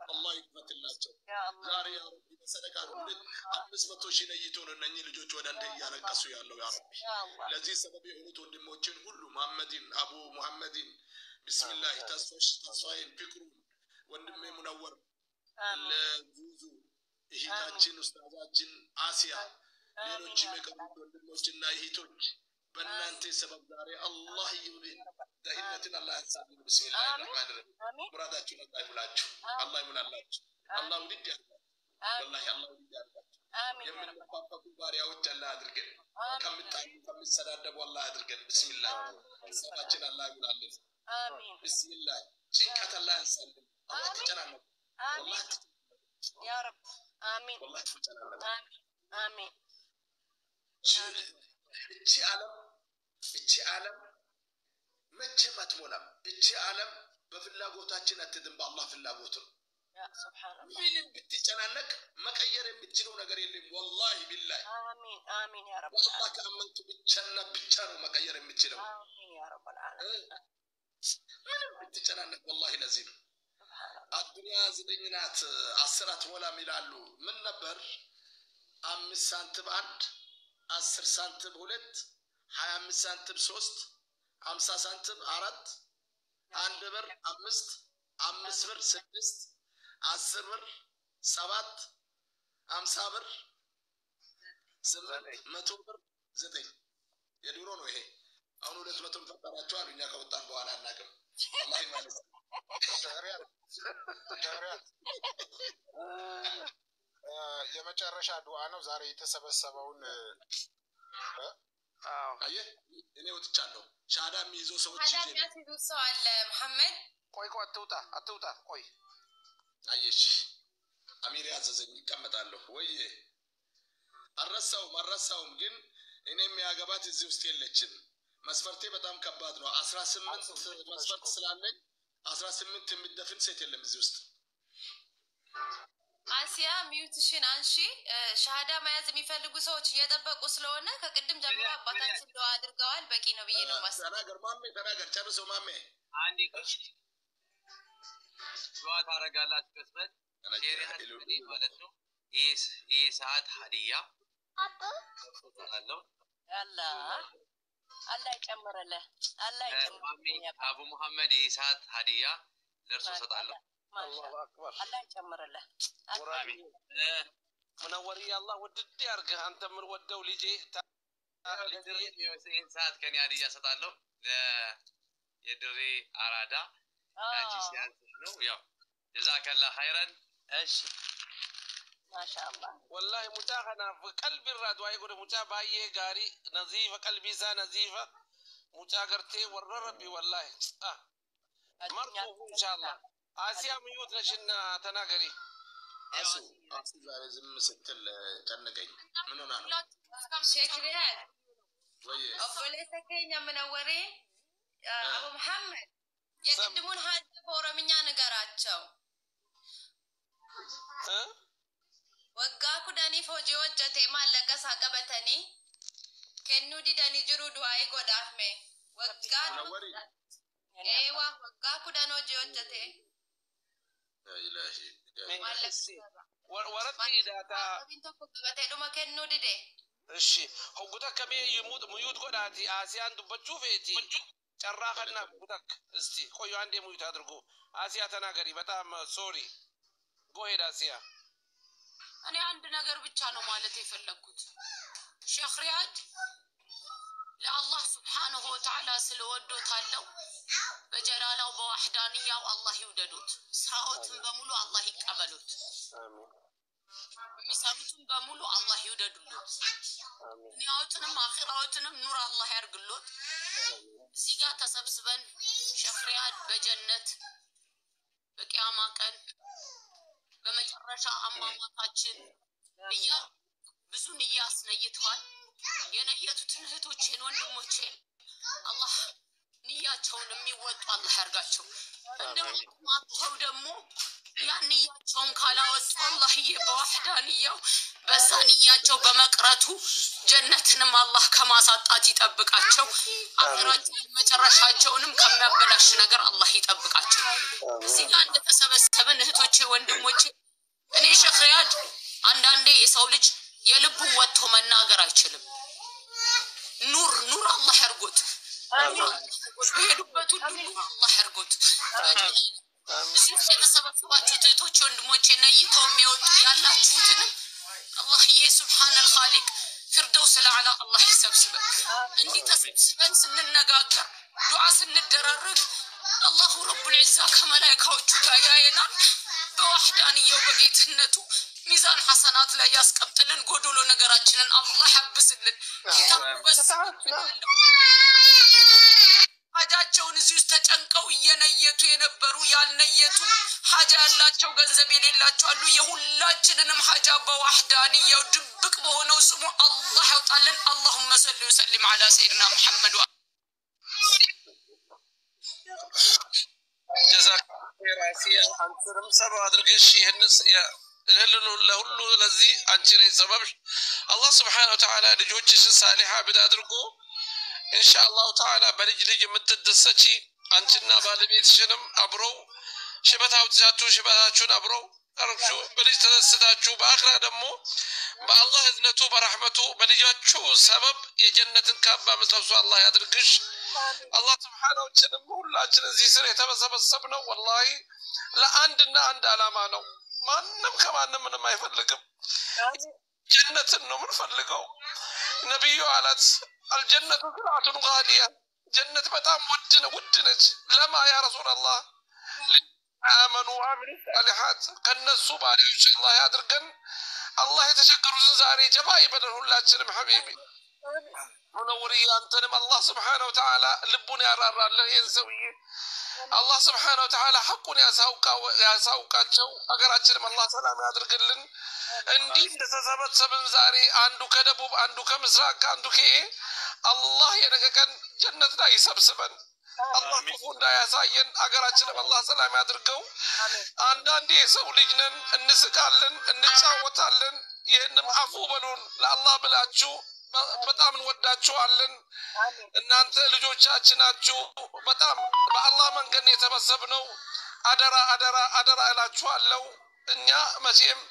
الله يكفت الله زاري يا ربي بسدك أقول أمس بتوشين يجون النجي لجوج ودان يا ركسو يا الله يا ربي لذي سبب يهودون دموتين كله محمد أبو محمد بسم الله تصفين فكرون وندم منور الجوزو هيتاجين أستاذاجين آسيا لينو جيمك أقول دموتين نايهتوج بنانتي سبب داري الله يولين دائما الله يسامح بسم الله الرحمن الرحيم مراداتنا الله يبلاجو الله يمنعلاجو الله ودي والله الله ودي آمين يمن بابا كباري أو جل أدركن كم تعلم كم سداد والله أدركن بسم الله سبحان الله يمنعلاج آمين بسم الله شكرا الله يسامح الله تجنن والله يا رب آمين والله تجنن آمين آمين إتشي عالم مجمع تمولا إتشي عالم بفلا قوتاتنا تدم بالله في الله قوتن يا سبحان الله مين بتجننك ما كير بتجنون غير والله بالله آمين آمين يا رب والله كأمنت بتجنن ما كير بتجنون آمين يا رب العالمين مين بتجننك والله لازم الدنيا زدنينات عصرات ولا ميلالو من نبر 5 سنتيم 10 سنتيم 2 25 سنتيم 3 50 سنتيم 4 1 بر 5 5 بر 6 10 بر 7 50 بر 8 100 بر 9 የድሮ ነው ይሄ አሁን 200 ፈጠራቸው አሉኛ ከወጣን በኋላ አናቀም والله ማለት ዳሪያት የመጨረሻ ዱዓ ነው ዛሬ የተሰበሰበውን አየ እኔ ወጥቻለሁ ሻዳ የሚይዞ ሰዎች ሻዳ የሚይዞ ሰው አለ መሐመድ ቆይ አትውጣ ቆይ አየሽ አሚር ያዘዘኝ ይቀመጣለሁ ወይ አረሳውም ግን እኔ የሚያገባት እዚህ ውስጥ የለችም መስፈርቴ በጣም ከባድ ነው 18 መስፈርት ስላለኝ 18 የሚደፍን ሴት የለም እዚህ ውስጥ አሲያ ሚውትሽን አንሺ ሻሃዳ መያዝ የሚፈልጉ ሰዎች እየጠበቁ ስለሆነ ከቅድም ጀምሮ አባታችን ዱዓ አድርገዋል በቂ ነው ብዬ ነው ማስ ተናገር ጨርሶ ማሜ አንዴ ዱዓ ታረጋላችሁ ከስበት ሼሪ ማለት ነው ይሄ ሰዓት ሀዲያ አባው አላህ ይጨምርልህ አቡ መሐመድ ይሄ ሰዓት ሀዲያ ለርሶ ሰጣለሁ الله أكبر الله يجمرله ورامي منوري الله ودي أرجع أنت من ودو ليجي يوسين ساعات كان يادي جالس له يدري أرادا أجي سيانو يا جزاك الله خيرا إيش ما شاء الله والله متاخنا في قلبي الراد ويقول متابعي قاري نظيفة قلبي زا نظيفة متاجرتي ور ربي والله مرضو إن شاء الله آسيا ميوت نشنا تناغري أسو زاري زم ستل تنقي من هنا شكرا ويه أقول سكينة منوري أبو محمد يقدمون هذا فورا من يانا قراتشو وقاكو داني فوجي وجتي مالك ساقبتني كنو دي داني جرو دواي قد أفمي وقاكو ايوه وقاكو دانو جوجتي يا إلهي ورتي داتا بنتو قبتي دوما كنو دي دي እሺ ሁጉታ ከመ ይሙት ሙዩት ቆዳቲ አሲያን ዱበቹ ፌቲ ጨራፈና ሁጉታክ እስቲ ቆዩ አንዴ ሙዩት አድርጉ አሲያ ተናገሪ በጣም ሶሪ ጎሄድ አሲያ እኔ አንድ ነገር ብቻ ነው ማለት የፈለኩት ሼክ ሪያድ ለአላህ Subhanahu Wa Ta'ala ስለወዶታለው በጀላላው በዋህዳንያው አላህ ይውደዱት ስራዎትን በሙሉ አላህ ይቀበሉት አሜን ሚሳሉትን በሙሉ አላህ ይውደዱት ዱንያውንም አኺራውንም ኑር አላህ ያርግሎት እዚህ ጋር ተሰብስበን ሼክ ሪያድ በጀነት በቂያማ ቀን በመጨረሻ አማማታችን ብዙ ንያስ ነይተዋል የነየቱትን እህቶቼን ወንድሞቼን አላህ ንያቸውን ወጡ አላህ ያርጋቸው። እንደማጥተው ደግሞ ያንያቸውን ካላወጡ አላህዬ በዋህዳንያው በዛንያቸው በመቅረቱ ጀነትንም አላህ ከማሳጣት ይጠብቃቸው። አገራቸውን መጨረሻቸውንም ከሚያበላሽ ነገር አላህ ይጠብቃቸው። እዚህ ጋር እንደተሰበሰበን እህቶቼ ወንድሞቼ እኔ ሼክ ሪያድ አንዳንዴ የሰው ልጅ የልቡን ወጥቶ መናገር አይችልም። ኑር አላህ ያርጎት በሄዱበት ሁሉ አላህ ያርጎት። እዚህ የተሰበሰባችሁ እህቶቼ ወንድሞቼ ነይተው የሚወጡ ያላችሁትንም አላህዬ ሱብሃነል ኻሊቅ ፍርደውስ ለዓላ አላህ ይሰብስበን። እንዲህ ተሰብስበን ስንነጋገር ዱዓ ስንደራረግ አላሁ ረቡል ዒዛ ከመላእክቶቹ ጋር ያየናል። በዋህዳንያው በጌትነቱ ሚዛን ሐሰናት ላይ ያስቀምጥልን። ጎዶሎ ነገራችንን አላህ ያብስልን። ሀጃቸውን እዚህ ውስጥ ተጨንቀው እየነየቱ የነበሩ ያልነየቱ ሀጃ ያላቸው ገንዘብ የሌላቸው አሉ። የሁላችንንም ሀጃ በዋህዳንያው ድብቅ በሆነው ስሙ አላህ ያውጣልን። اللهم صل وسلم على سيدنا محمد جزاك خير عافية. አንተንም ሰበብ አድርገሽ ይሄንስ ለሁሉ ለዚህ አንቺ ነሽ ሰበብሽ። አላህ Subhanahu Wa Ta'ala ልጆችሽን ሳሊሃ አድርጎ ኢንሻአላህ ተዓላ በልጅ ልጅ የምትደሰቺ አንቺና ባለቤትሽንም አብረው ሽበታችሁ ሽበታችሁን አብረው አርግሹ በልጅ ተደስታችሁ በአኽራ ደግሞ በአላህ እዝነቱ በረህመቱ በልጃችሁ ሰበብ የጀነትን ካባ መስለብሱ አላህ ያድርግሽ። አላህ Subhanahu Wa Ta'ala ሁላችን እዚህ ስር የተሰበሰብነው ወላሂ ለአንድና አንድ ዓላማ ነው። ማንም ከማንም ምንም አይፈልግም። ጀነትን ነው የምንፈልገው። ነብዩ አላት الجنة سلعة غالية جنة بتام ودنت لما يا رسول الله آمنوا وعملوا الصالحات كنسوا بعد إن شاء الله يدركن الله يتشكر زاري جباي بدل الله تسلم حبيبي منوري أنتم الله سبحانه وتعالى لبنا يرار الله ينسوي الله سبحانه وتعالى حقنا يا ساوكاتشو أجراتهم الله سلام يدركن እንዲህ ተሰበሰብን ዛሬ አንዱ ከደቡብ አንዱ ከምስራቅ አንዱ الله ينكن جنة لا يسبسبن الله كفو እንዳያሳየን አገራችንን الله ሰላም ያድርገው። አንዳንዴ ሰው ልጅነን እንስቃለን እንጫወታለን። ይሄንም አፉ በሉን ለአላህ ብላችሁ በጣም እንወዳችኋለን። እናንተ ልጆቻችን ናችሁ። በጣም በአላህ መንገድ የተበሰብነው አደራ አደራ አደራ እላችኋለሁ። እኛ መቼም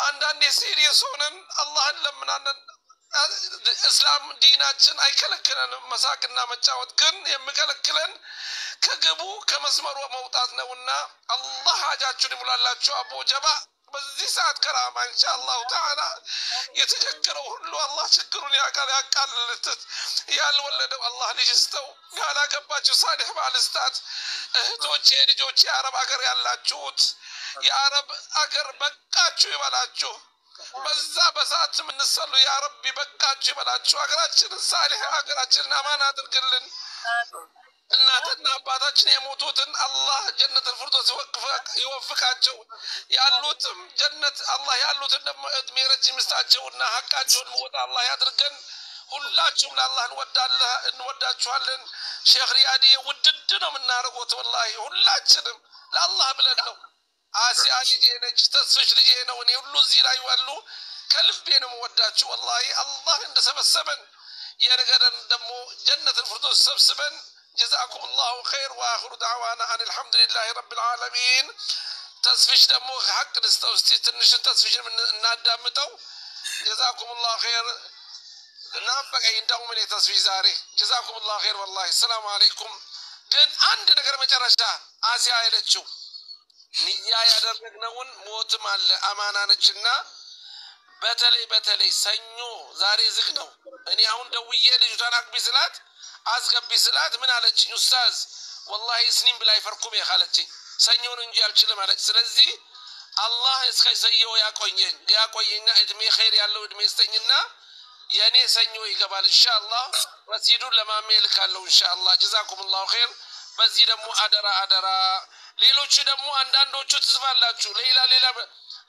አንዳንዴ ሲሪየስ ሆነን አላህን ለምናለን። እስላም ዲናችን አይከለክለንም መሳቅና መጫወት፣ ግን የሚከለክለን ከግቡ ከመስመሩ መውጣት ነውና አላህ ሀጃችሁን ይሙላላችሁ። አቡ ጀባ በዚህ ሰዓት ከራማ ኢንሻአላህ ተዓላ የተቸገረው ሁሉ አላህ ችግሩን ያቃልልት። ያልወለደው አላህ ልጅ ይስጠው። ያላገባችሁ ሳሊህ ባል ይስጣት። እህቶቼ ልጆቼ የአረብ ሀገር ያላችሁት የአረብ ሀገር በቃችሁ ይበላችሁ። በዛ በሰዓት ምንሰሉ ያ ረቢ በቃችሁ ይበላችሁ። ሀገራችንን ሳሊህ ሀገራችንን አማን አድርግልን። እናትና አባታችን የሞቱትን አላህ ጀነቱል ፊርደውስ ይወፍቃቸው። ያሉትም ጀነት አላህ ያሉትን ደግሞ እድሜ ረጅም ይስጣቸውና ሐቃቸውን ወጣ አላህ ያድርገን። ሁላችሁም ለአላህ እንወዳችኋለን። ሼክ ሪያድ ውድድ ነው የምናደርገው ወላሂ ሁላችንም ለአላህ ብለን ነው። አሲያ ልጄ ነች፣ ተስፍሽ ልጄ ነው። እኔ ሁሉ እዚህ ላይ ያሉ ከልቤ ነው የምወዳችሁ ወላሂ። አላህ እንደሰበሰበን የነገረን ደግሞ ጀነቱል ፊርደውስ ሰብስበን جزاكم الله خير واخر دعوانا ان الحمد لله رب العالمين. تسفيش دمو حق نستوستي تنشن تسفيش من نادامتو. جزاكم الله خير. نافق اي نداو من تسفيش زاري. جزاكم الله خير والله. السلام عليكم. ግን አንድ ነገር መጨረሻ አሲያ አይለችው ንያ ያደረግነውን ሞትም አለ አማና ነችና በተለይ ሰኞ ዛሬ ዝግ ነው። እኔ አሁን ደውዬ ልጅቷን አግቢ ስላት አስገቢ ስላት ምን አለችኝ? ኡስታዝ ወላሂ ስኒም ብላይ ፈርኩም ያለችኝ ሰኞን እንጂ አልችልም አለች። ስለዚህ አላህ እስከ ሰየው ያቆየኛ እድሜ ኸይር ያለው እድሜ ይስጠኝና የኔ ሰኞ ይገባል ኢንሻአላህ። ረሲዱን ለማሜ ልካለው ኢንሻአላህ። ጀዛኩሙላሁ ኸይር። በዚህ ደግሞ አደራ ሌሎች ደግሞ አንዳንዶቹ ትዝባላችሁ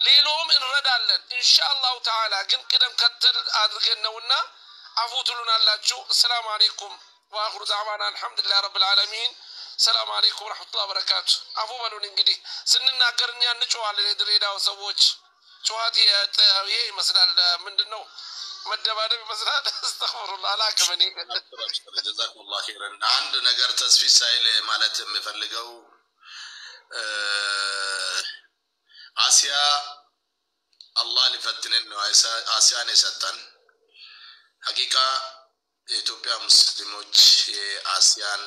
ሌሎም እንረዳለን ኢንሻአላህ ተዓላ። ግን ቅደም ከተል አድርገን ነውና አፉ ትሉናላችሁ። السلام عليكم واخر دعوانا الحمد لله رب العالمين. ሰላም አለይኩም ወራህመቱላሂ ወበረካቱ። አፉ በሉን እንግዲህ ስንናገር እኛ እንጮሃለን። የድሬዳው ሰዎች ጨዋታ ይሄ ይመስላል ምንድነው መደባደብ ይመስላል። አስተግፍሩላህ አላከመኒ ጀዛኩሙላህ ኸይረን። አንድ ነገር ተስፊ ሳይል ማለት የምፈልገው አሲያ አላህ ሊፈትነን ነው አሲያን የሰጠን። ሐቂቃ የኢትዮጵያ ሙስሊሞች የአሲያን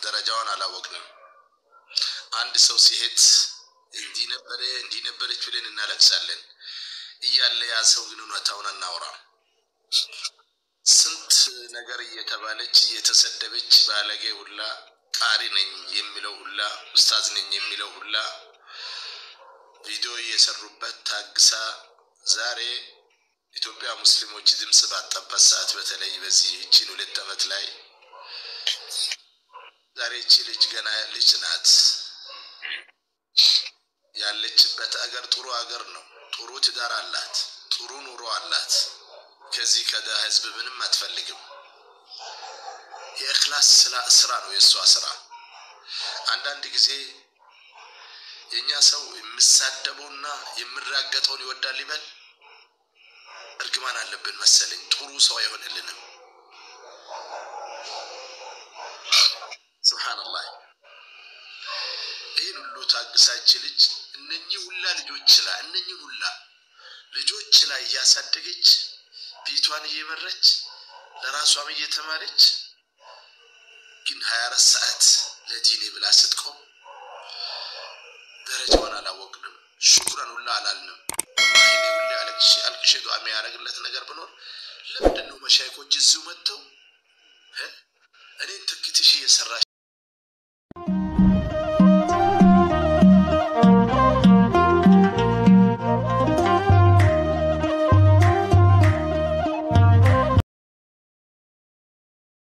ደረጃውን አላወቅንም። አንድ ሰው ሲሄድ እንዲህ ነበረች ብለን እናለቅሳለን እያለ ያ ሰው ግን እውነታውን አናወራም። ስንት ነገር እየተባለች እየተሰደበች ባለጌ ሁላ ቃሪ ነኝ የሚለው ሁላ ኡስታዝ ነኝ የሚለው ሁላ ቪዲዮ እየሰሩበት ታግሳ ዛሬ ኢትዮጵያ ሙስሊሞች ድምጽ ባጠበት ሰዓት በተለይ በዚህ እቺን 2 ዓመት ላይ ዛሬ እቺ ልጅ ገና ልጅ ናት። ያለችበት አገር ጥሩ አገር ነው። ጥሩ ትዳር አላት። ጥሩ ኑሮ አላት። ከዚህ ከደሃ ህዝብ ምንም አትፈልግም። የእኽላስ ስራ ነው የሷ ስራ። አንዳንድ ጊዜ የኛ ሰው የሚሳደበውና የሚራገጠውን ይወዳል ይበል እርግማን አለብን መሰለኝ። ጥሩ ሰው አይሆንልንም። ሱብሃንአላህ። ይህን ሁሉ ታግሳች ልጅ እነኚህ ሁላ ልጆች ላይ እያሳደገች ፊቷን እየመረች ለራሷም እየተማረች ግን 24 ሰዓት ለዲኔ ብላ ስትቆም ደረጃውን አላወቅንም። ሹክራን ሁላ አላልንም። ወላሂ እኔ ሁሌ አልቅሼ ዱዓ የሚያደርግለት ነገር ብኖር ለምንድን ነው መሻይኮች እዚሁ መጥተው እኔን ትክትሽ እየሰራሽ